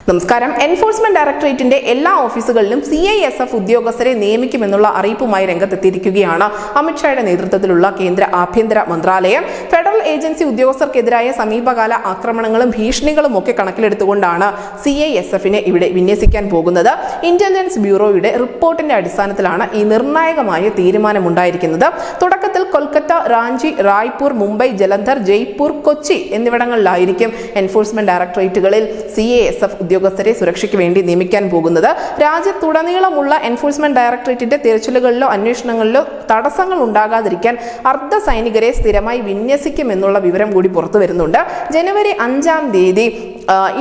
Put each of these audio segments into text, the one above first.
നമസ്കാരം. എൻഫോഴ്സ്മെന്റ് ഡയറക്ടറേറ്റിന്റെ എല്ലാ ഓഫീസുകളിലും CISF ഉദ്യോഗസ്ഥരെ നിയമിക്കുമെന്നുള്ള അറിയിപ്പുമായി രംഗത്തെത്തിയിരിക്കുകയാണ് അമിത്ഷായുടെ നേതൃത്വത്തിലുള്ള കേന്ദ്ര ആഭ്യന്തര മന്ത്രാലയം. ഫെഡറൽ ഏജൻസി ഉദ്യോഗസ്ഥർക്കെതിരായ സമീപകാല ആക്രമണങ്ങളും ഭീഷണികളും ഒക്കെ കണക്കിലെടുത്തുകൊണ്ടാണ് CISFനെ ഇവിടെ വിന്യസിക്കാൻ പോകുന്നത്. ഇന്റലിജൻസ് ബ്യൂറോയുടെ റിപ്പോർട്ടിന്റെ അടിസ്ഥാനത്തിലാണ് ഈ നിർണായകമായ തീരുമാനമുണ്ടായിരിക്കുന്നത്. തുടക്കത്തിൽ കൊൽക്കത്ത, റാഞ്ചി, റായ്പൂർ, മുംബൈ, ജലന്ധർ, ജയ്പൂർ, കൊച്ചി എന്നിവിടങ്ങളിലായിരിക്കും എൻഫോഴ്സ്മെന്റ് ഡയറക്ടറേറ്റുകളിൽ CISF ഉദ്യോഗസ്ഥരെ സുരക്ഷയ്ക്ക് വേണ്ടി നിയമിക്കാൻ പോകുന്നത്. രാജ്യത്തുടനീളമുള്ള എൻഫോഴ്സ്മെന്റ് ഡയറക്ടറേറ്റിന്റെ തിരച്ചിലുകളിലോ അന്വേഷണങ്ങളിലോ തടസ്സങ്ങൾ ഉണ്ടാകാതിരിക്കാൻ അർദ്ധ സൈനികരെ സ്ഥിരമായി വിന്യസിക്കുമെന്നുള്ള വിവരം കൂടി പുറത്തു വരുന്നുണ്ട്. ജനുവരി 5-ാം തീയതി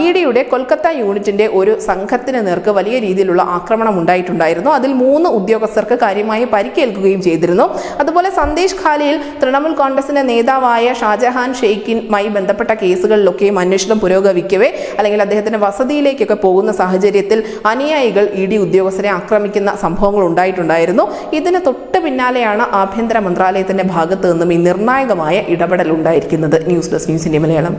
EDയുടെ കൊൽക്കത്ത യൂണിറ്റിന്റെ ഒരു സംഘത്തിന് നേർക്ക് വലിയ രീതിയിലുള്ള ആക്രമണം ഉണ്ടായിട്ടുണ്ടായിരുന്നു. അതിൽ 3 ഉദ്യോഗസ്ഥർക്ക് കാര്യമായി പരിക്കേൽക്കുകയും ചെയ്തിരുന്നു. അതുപോലെ സന്ദേശ് ഖാലിയിൽ തൃണമൂൽ കോൺഗ്രസിന്റെ നേതാവായ ഷാജഹാൻ ഷെയ്ഖിനുമായി ബന്ധപ്പെട്ട കേസുകളിലൊക്കെയും അന്വേഷണം പുരോഗമിക്കവേ അല്ലെങ്കിൽ അദ്ദേഹത്തിന്റെ വസതിയിലേക്കൊക്കെ പോകുന്ന സാഹചര്യത്തിൽ അനുയായികൾ ED ഉദ്യോഗസ്ഥരെ ആക്രമിക്കുന്ന സംഭവങ്ങൾ ഉണ്ടായിട്ടുണ്ടായിരുന്നു. ഇതിന് തൊട്ട് പിന്നാലെയാണ് ആഭ്യന്തര മന്ത്രാലയത്തിന്റെ ഭാഗത്ത് നിന്നും ഈ നിർണായകമായ ഇടപെടൽ ഉണ്ടായിരിക്കുന്നത്. News desk news India Malayalam.